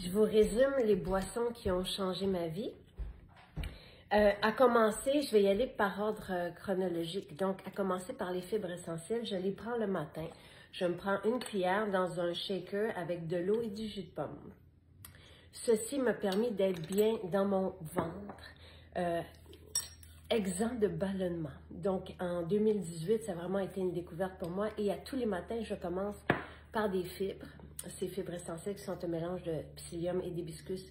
Je vous résume les boissons qui ont changé ma vie. À commencer, je vais y aller par ordre chronologique. Donc, à commencer par les fibres essentielles, je les prends le matin. Je me prends une cuillère dans un shaker avec de l'eau et du jus de pomme. Ceci m'a permis d'être bien dans mon ventre, exempt de ballonnement. Donc, en 2018, ça a vraiment été une découverte pour moi. Et à tous les matins, je commence par des fibres. Ces fibres essentielles qui sont un mélange de psyllium et d'hibiscus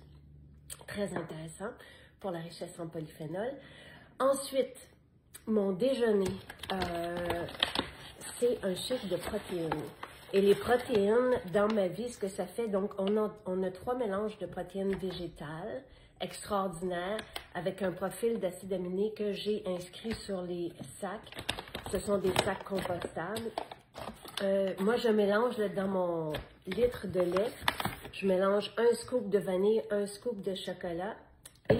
très intéressant pour la richesse en polyphénol. Ensuite, mon déjeuner, c'est un shake de protéines. Et les protéines, dans ma vie, ce que ça fait, donc on a 3 mélanges de protéines végétales extraordinaires avec un profil d'acides aminés que j'ai inscrit sur les sacs. Ce sont des sacs compostables. Moi, je mélange là, dans mon litre de lait, je mélange un scoop de vanille, un scoop de chocolat. Et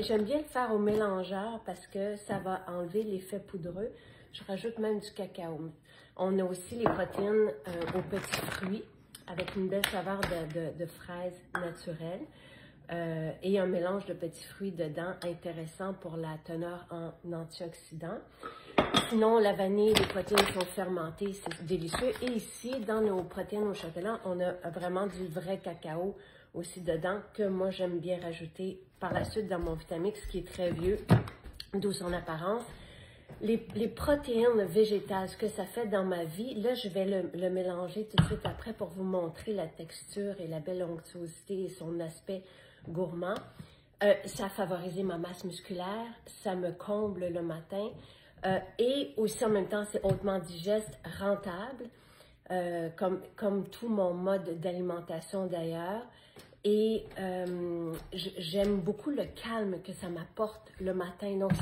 j'aime bien le faire au mélangeur parce que ça va enlever l'effet poudreux. Je rajoute même du cacao. On a aussi les protéines aux petits fruits avec une belle saveur de fraises naturelles et un mélange de petits fruits dedans intéressant pour la teneur en antioxydants. Sinon, la vanille, les protéines sont fermentées, c'est délicieux. Et ici, dans nos protéines au chocolat, on a vraiment du vrai cacao aussi dedans que moi, j'aime bien rajouter par la suite dans mon Vitamix, qui est très vieux, d'où son apparence. Les protéines végétales, ce que ça fait dans ma vie, là, je vais le mélanger tout de suite après pour vous montrer la texture et la belle onctuosité et son aspect gourmand. Ça a favorisé ma masse musculaire, ça me comble le matin. Et aussi en même temps, c'est hautement digeste, rentable, comme tout mon mode d'alimentation d'ailleurs. Et j'aime beaucoup le calme que ça m'apporte le matin. Donc,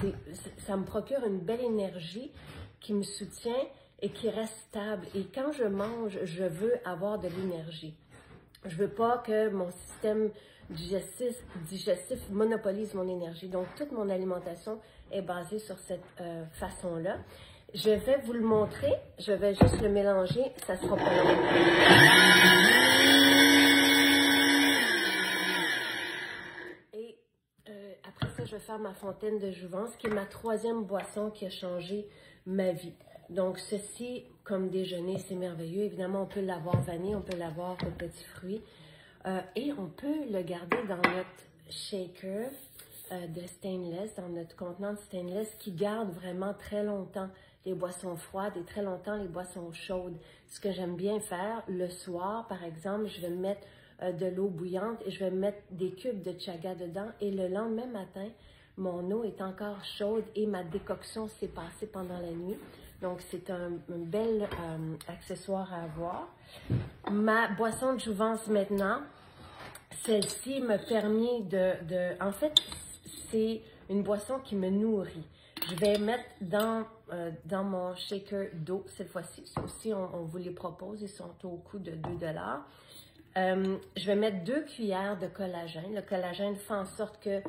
ça me procure une belle énergie qui me soutient et qui reste stable. Et quand je mange, je veux avoir de l'énergie. Je veux pas que mon système digestif monopolise mon énergie. Donc, toute mon alimentation est basée sur cette façon-là. Je vais vous le montrer. Je vais juste le mélanger. Ça sera pas long. Et après ça, je vais faire ma fontaine de jouvence, qui est ma 3e boisson qui a changé ma vie. Donc, ceci, comme déjeuner, c'est merveilleux. Évidemment, on peut l'avoir vanille, on peut l'avoir aux petits fruits. Et on peut le garder dans notre shaker de stainless, dans notre contenant de stainless qui garde vraiment très longtemps les boissons froides et très longtemps les boissons chaudes. Ce que j'aime bien faire, le soir, par exemple, je vais mettre de l'eau bouillante et je vais mettre des cubes de chaga dedans et le lendemain matin, mon eau est encore chaude et ma décoction s'est passée pendant la nuit. Donc, c'est un bel accessoire à avoir. Ma boisson de jouvence maintenant, celle-ci me permet en fait, c'est une boisson qui me nourrit. Je vais mettre dans mon shaker d'eau cette fois-ci. Aussi, on vous les propose, ils sont au coût de 2 $. Je vais mettre 2 cuillères de collagène. Le collagène fait en sorte que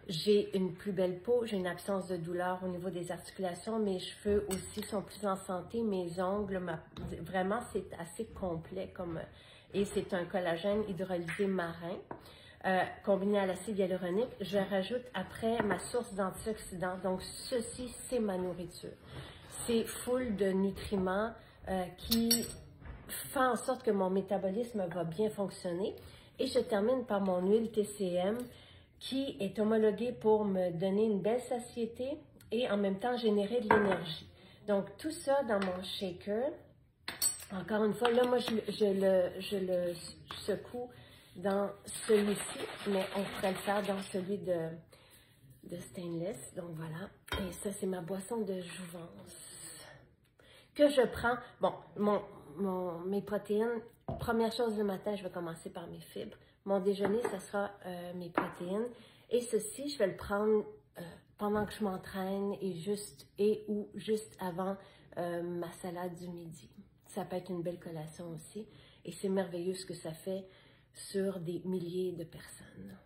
j'ai une plus belle peau, j'ai une absence de douleur au niveau des articulations, mes cheveux aussi sont plus en santé, mes ongles, vraiment c'est assez complet et c'est un collagène hydrolysé marin combiné à l'acide hyaluronique. Je rajoute après ma source d'antioxydants, donc ceci c'est ma nourriture. C'est full de nutriments qui fait en sorte que mon métabolisme va bien fonctionner. Et je termine par mon huile TCM qui est homologuée pour me donner une belle satiété et en même temps générer de l'énergie. Donc tout ça dans mon shaker. Encore une fois, là moi je le secoue dans celui-ci, mais on pourrait le faire dans celui de stainless. Donc voilà, et ça c'est ma boisson de jouvence que je prends. Bon, mes protéines, première chose le matin, je vais commencer par mes fibres. Mon déjeuner, ce sera mes protéines. Et ceci, je vais le prendre pendant que je m'entraîne ou juste avant ma salade du midi. Ça peut être une belle collation aussi. Et c'est merveilleux ce que ça fait sur des milliers de personnes.